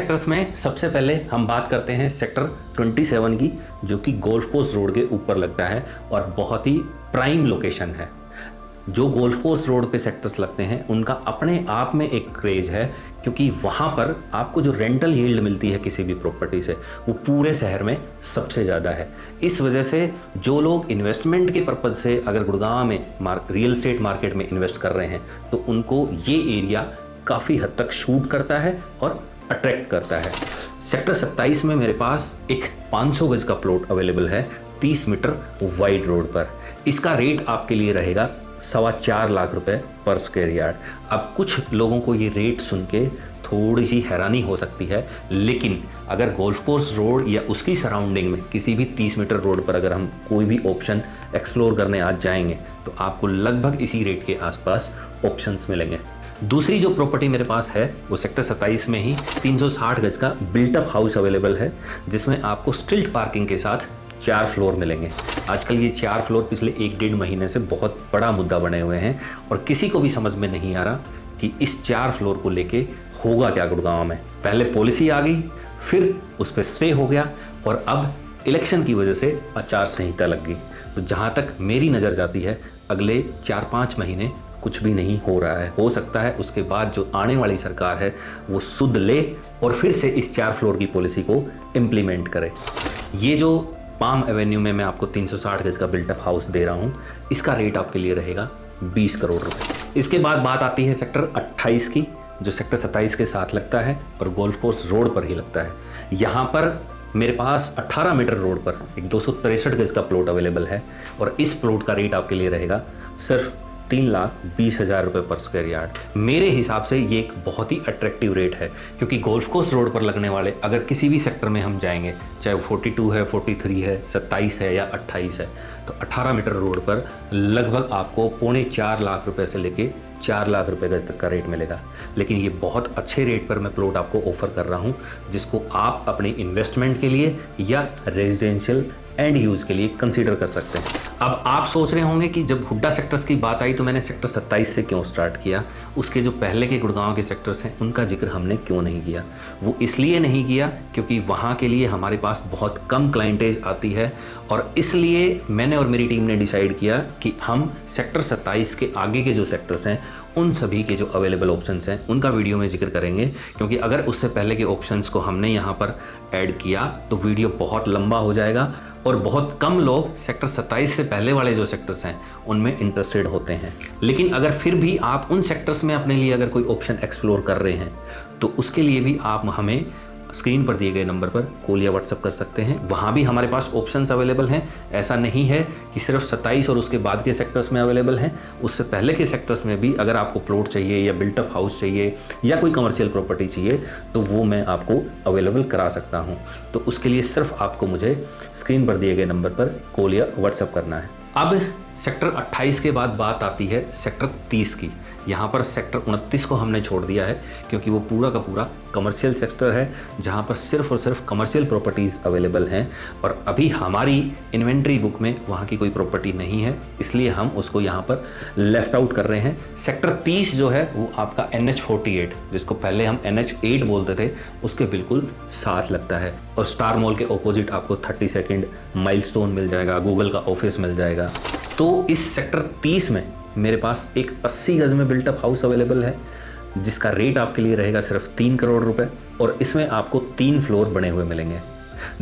Sectors में सबसे पहले हम बात करते हैं सेक्टर 27 की, जो कि गोल्फ कोर्स रोड के ऊपर लगता है और बहुत ही प्राइम लोकेशन है। जो गोल्फ कोर्स रोड पे सेक्टर्स लगते हैं उनका अपने आप में एक क्रेज है, क्योंकि वहाँ पर आपको जो रेंटल यील्ड मिलती है किसी भी प्रॉपर्टी से वो पूरे शहर में सबसे ज़्यादा है। इस वजह से जो लोग इन्वेस्टमेंट के पर्पज़ से अगर गुड़गांव में रियल एस्टेट मार्केट में इन्वेस्ट कर रहे हैं तो उनको ये एरिया काफ़ी हद तक शूट करता है और अट्रैक्ट करता है। सेक्टर 27 में मेरे पास एक 500 गज का प्लॉट अवेलेबल है 30 मीटर वाइड रोड पर। इसका रेट आपके लिए रहेगा 4.25 लाख रुपए पर स्क्वायर यार्ड। अब कुछ लोगों को ये रेट सुन के थोड़ी सी हैरानी हो सकती है, लेकिन अगर गोल्फ कोर्स रोड या उसकी सराउंडिंग में किसी भी 30 मीटर रोड पर अगर हम कोई भी ऑप्शन एक्सप्लोर करने आज जाएंगे तो आपको लगभग इसी रेट के आसपास ऑप्शंस मिलेंगे। दूसरी जो प्रॉपर्टी मेरे पास है वो सेक्टर 27 में ही 360 गज का बिल्टअप हाउस अवेलेबल है, जिसमें आपको स्टिल्ट पार्किंग के साथ 4 फ्लोर मिलेंगे। आजकल ये 4 फ्लोर पिछले 1-1.5 महीने से बहुत बड़ा मुद्दा बने हुए हैं और किसी को भी समझ में नहीं आ रहा कि इस 4 फ्लोर को लेके होगा क्या गुड़गांव में। पहले पॉलिसी आ गई, फिर उस पर स्टे हो गया और अब इलेक्शन की वजह से आचार संहिता लग गई। तो जहाँ तक मेरी नज़र जाती है अगले 4-5 महीने कुछ भी नहीं हो रहा है। हो सकता है उसके बाद जो आने वाली सरकार है वो सुध ले और फिर से इस 4 फ्लोर की पॉलिसी को इम्प्लीमेंट करे। ये जो पाम एवेन्यू में मैं आपको 360 गज का बिल्टअप हाउस दे रहा हूँ, इसका रेट आपके लिए रहेगा 20 करोड़ रुपए। इसके बाद बात आती है सेक्टर 28 की, जो सेक्टर 27 के साथ लगता है और गोल्फ कोर्स रोड पर ही लगता है। यहाँ पर मेरे पास 18 मीटर रोड पर एक 263 गज का प्लॉट अवेलेबल है और इस प्लॉट का रेट आपके लिए रहेगा सिर्फ 3,20,000 रुपये पर स्क्वायर यार्ड। मेरे हिसाब से ये एक बहुत ही अट्रैक्टिव रेट है, क्योंकि गोल्फ कोर्स रोड पर लगने वाले अगर किसी भी सेक्टर में हम जाएंगे, चाहे वो 42 है, 43 है, 27 है या 28 है, तो 18 मीटर रोड पर लगभग आपको 3.25 लाख रुपए से लेके 4 लाख रुपए गज तक का रेट मिलेगा। लेकिन ये बहुत अच्छे रेट पर मैं प्लॉट आपको ऑफर कर रहा हूँ, जिसको आप अपने इन्वेस्टमेंट के लिए या रेजिडेंशियल एंड यूज़ के लिए कंसीडर कर सकते हैं। अब आप सोच रहे होंगे कि जब हुड्डा सेक्टर्स की बात आई तो मैंने सेक्टर 27 से क्यों स्टार्ट किया, उसके जो पहले के गुड़गांव के सेक्टर्स हैं उनका जिक्र हमने क्यों नहीं किया। वो इसलिए नहीं किया क्योंकि वहाँ के लिए हमारे पास बहुत कम क्लाइंटेज आती है और इसलिए मैंने और मेरी टीम ने डिसाइड किया कि हम सेक्टर 27 के आगे के जो सेक्टर्स हैं उन सभी के जो अवेलेबल ऑप्शंस हैं उनका वीडियो में जिक्र करेंगे, क्योंकि अगर उससे पहले के ऑप्शंस को हमने यहाँ पर ऐड किया तो वीडियो बहुत लंबा हो जाएगा और बहुत कम लोग सेक्टर 27 से पहले वाले जो सेक्टर्स हैं उनमें इंटरेस्टेड होते हैं। लेकिन अगर फिर भी आप उन सेक्टर्स में अपने लिए अगर कोई ऑप्शन एक्सप्लोर कर रहे हैं तो उसके लिए भी आप हमें स्क्रीन पर दिए गए नंबर पर कॉल या व्हाट्सअप कर सकते हैं। वहाँ भी हमारे पास ऑप्शंस अवेलेबल हैं। ऐसा नहीं है कि सिर्फ 27 और उसके बाद के सेक्टर्स में अवेलेबल हैं, उससे पहले के सेक्टर्स में भी अगर आपको प्लॉट चाहिए या बिल्टअप हाउस चाहिए या कोई कमर्शियल प्रॉपर्टी चाहिए तो वो मैं आपको अवेलेबल करा सकता हूँ। तो उसके लिए सिर्फ आपको मुझे स्क्रीन पर दिए गए नंबर पर कॉल या व्हाट्सअप करना है। अब सेक्टर 28 के बाद बात आती है सेक्टर 30 की। यहाँ पर सेक्टर 29 को हमने छोड़ दिया है क्योंकि वो पूरा का पूरा कमर्शियल सेक्टर है, जहाँ पर सिर्फ और सिर्फ कमर्शियल प्रॉपर्टीज़ अवेलेबल हैं और अभी हमारी इन्वेंट्री बुक में वहाँ की कोई प्रॉपर्टी नहीं है, इसलिए हम उसको यहाँ पर लेफ्ट आउट कर रहे हैं। सेक्टर 30 जो है वो आपका NH48, जिसको पहले हम NH8 बोलते थे, उसके बिल्कुल साथ लगता है और स्टार मॉल के ऑपोजिट आपको 30 सेकेंड माइलस्टोन मिल जाएगा, गूगल का ऑफिस मिल जाएगा। तो इस सेक्टर 30 में मेरे पास एक 80 गज में बिल्टअप हाउस अवेलेबल है, जिसका रेट आपके लिए रहेगा सिर्फ 3 करोड़ रुपए और इसमें आपको 3 फ्लोर बने हुए मिलेंगे।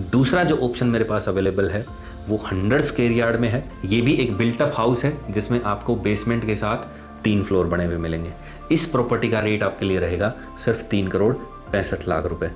दूसरा जो ऑप्शन मेरे पास अवेलेबल है वो 100 स्क्वायर यार्ड में है। ये भी एक बिल्टअप हाउस है जिसमें आपको बेसमेंट के साथ 3 फ्लोर बने हुए मिलेंगे। इस प्रॉपर्टी का रेट आपके लिए रहेगा सिर्फ 3 करोड़ 65 लाख रुपए।